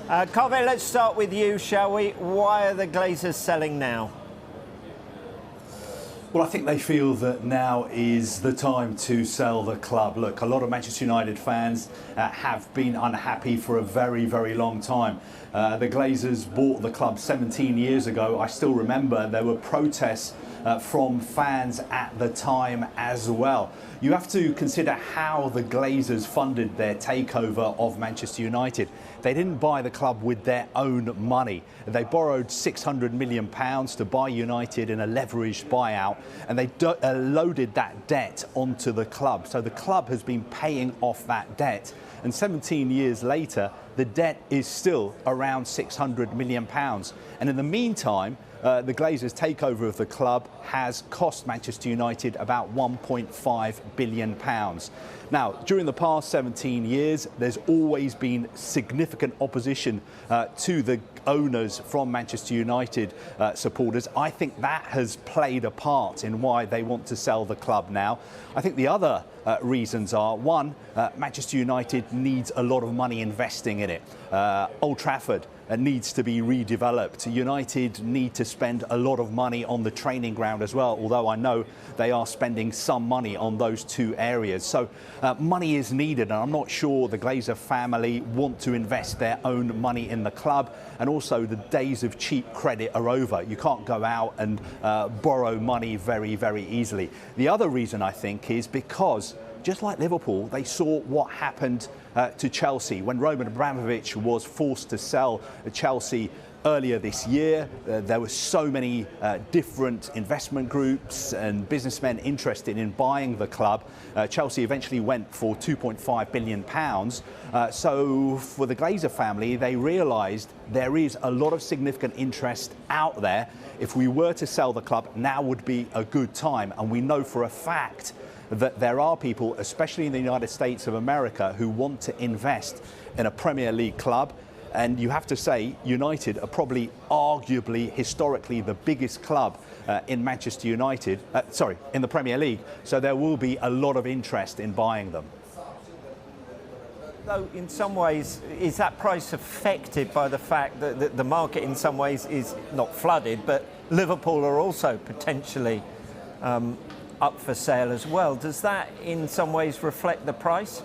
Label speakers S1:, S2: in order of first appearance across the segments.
S1: Carve, let's start with you, shall we? Why are the Glazers selling now?
S2: Well, I think they feel that now is the time to sell the club. Look, a lot of Manchester United fans have been unhappy for a very, very long time. The Glazers bought the club 17 years ago. I still remember there were protests from fans at the time as well. You have to consider how the Glazers funded their takeover of Manchester United. They didn't buy the club with their own money. They borrowed £600 million to buy United in a leveraged buyout, and they loaded that debt onto the club. So the club has been paying off that debt. And 17 years later, the debt is still around £600 million. And in the meantime, the Glazers' takeover of the club has cost Manchester United about £1.5 billion. Now, during the past 17 years, there's always been significant opposition to the owners from Manchester United supporters. I think that has played a part in why they want to sell the club now. I think the other reasons are, one, Manchester United needs a lot of money investing in it. Old Trafford needs to be redeveloped. United need to spend a lot of money on the training ground as well, although I know they are spending some money on those two areas. So money is needed, and I'm not sure the Glazer family want to invest their own money in the club. And also, the days of cheap credit are over. You can't go out and borrow money very, very easily. The other reason, I think, is because just like Liverpool, they saw what happened to Chelsea when Roman Abramovich was forced to sell Chelsea earlier this year. There were so many different investment groups and businessmen interested in buying the club. Chelsea eventually went for £2.5 billion. So for the Glazer family, they realised there is a lot of significant interest out there. If we were to sell the club, now would be a good time. And we know for a fact that there are people, especially in the United States of America, who want to invest in a Premier League club. And you have to say, United are probably, arguably, historically, the biggest club in Manchester United, in the Premier League. So there will be a lot of interest in buying them.
S1: Though in some ways, is that price affected by the fact that the market in some ways is not flooded, but Liverpool are also potentially up for sale as well? Does that in some ways reflect the price?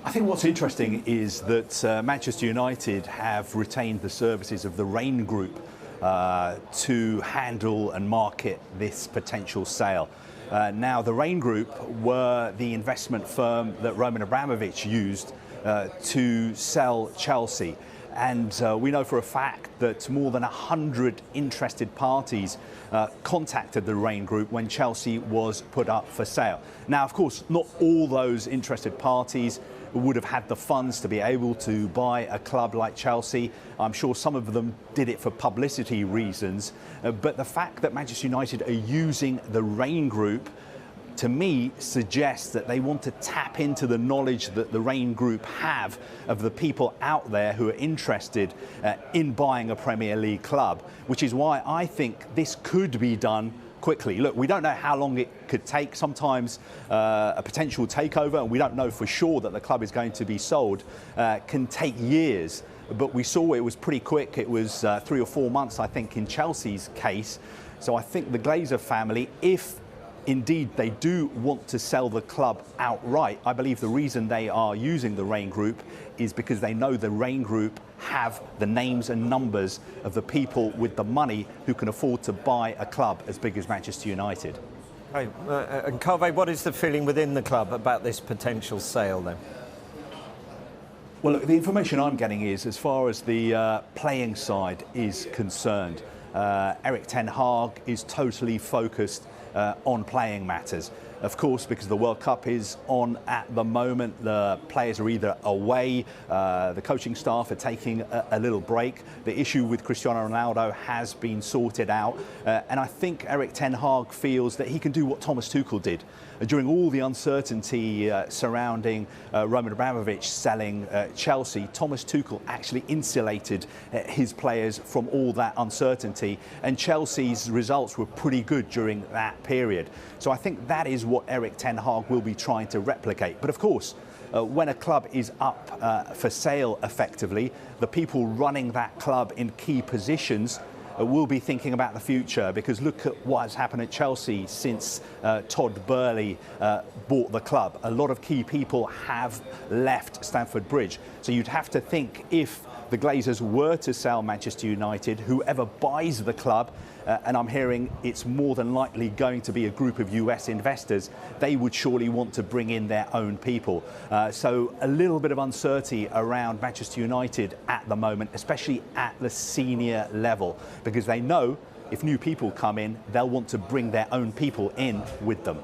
S2: I think what's interesting is that Manchester United have retained the services of the Raine Group to handle and market this potential sale. Now, the Raine Group were the investment firm that Roman Abramovich used to sell Chelsea. And we know for a fact that more than 100 interested parties contacted the Raine Group when Chelsea was put up for sale. Now, of course, not all those interested parties would have had the funds to be able to buy a club like Chelsea. I'm sure some of them did it for publicity reasons. But the fact that Manchester United are using the Raine Group, to me, suggests that they want to tap into the knowledge that the Raine Group have of the people out there who are interested in buying a Premier League club, which is why I think this could be done quickly. Look, we don't know how long it could take. Sometimes a potential takeover, and we don't know for sure that the club is going to be sold, can take years. But we saw it was pretty quick. It was 3 or 4 months, I think, in Chelsea's case. So I think the Glazer family, if indeed they do want to sell the club outright, I believe the reason they are using the Raine Group is because they know the Raine Group have the names and numbers of the people with the money who can afford to buy a club as big as Manchester United.
S1: Right. And Carve, what is the feeling within the club about this potential sale then?
S2: Well, look, the information I'm getting is, as far as the playing side is concerned, Erik ten Hag is totally focused on playing matters. Of course, because the World Cup is on at the moment, the players are either away, the coaching staff are taking a little break. The issue with Cristiano Ronaldo has been sorted out, and I think Erik ten Hag feels that he can do what Thomas Tuchel did. During all the uncertainty surrounding Roman Abramovich selling Chelsea, Thomas Tuchel actually insulated his players from all that uncertainty, and Chelsea's results were pretty good during that period. So I think that is what Erik ten Hag will be trying to replicate. But of course, when a club is up for sale effectively, the people running that club in key positions will be thinking about the future, because look at what has happened at Chelsea since Todd Burley bought the club. A lot of key people have left Stamford Bridge. So you'd have to think, if the Glazers were to sell Manchester United, whoever buys the club, and I'm hearing it's more than likely going to be a group of US investors, they would surely want to bring in their own people. So a little bit of uncertainty around Manchester United at the moment, especially at the senior level, because they know if new people come in, they'll want to bring their own people in with them.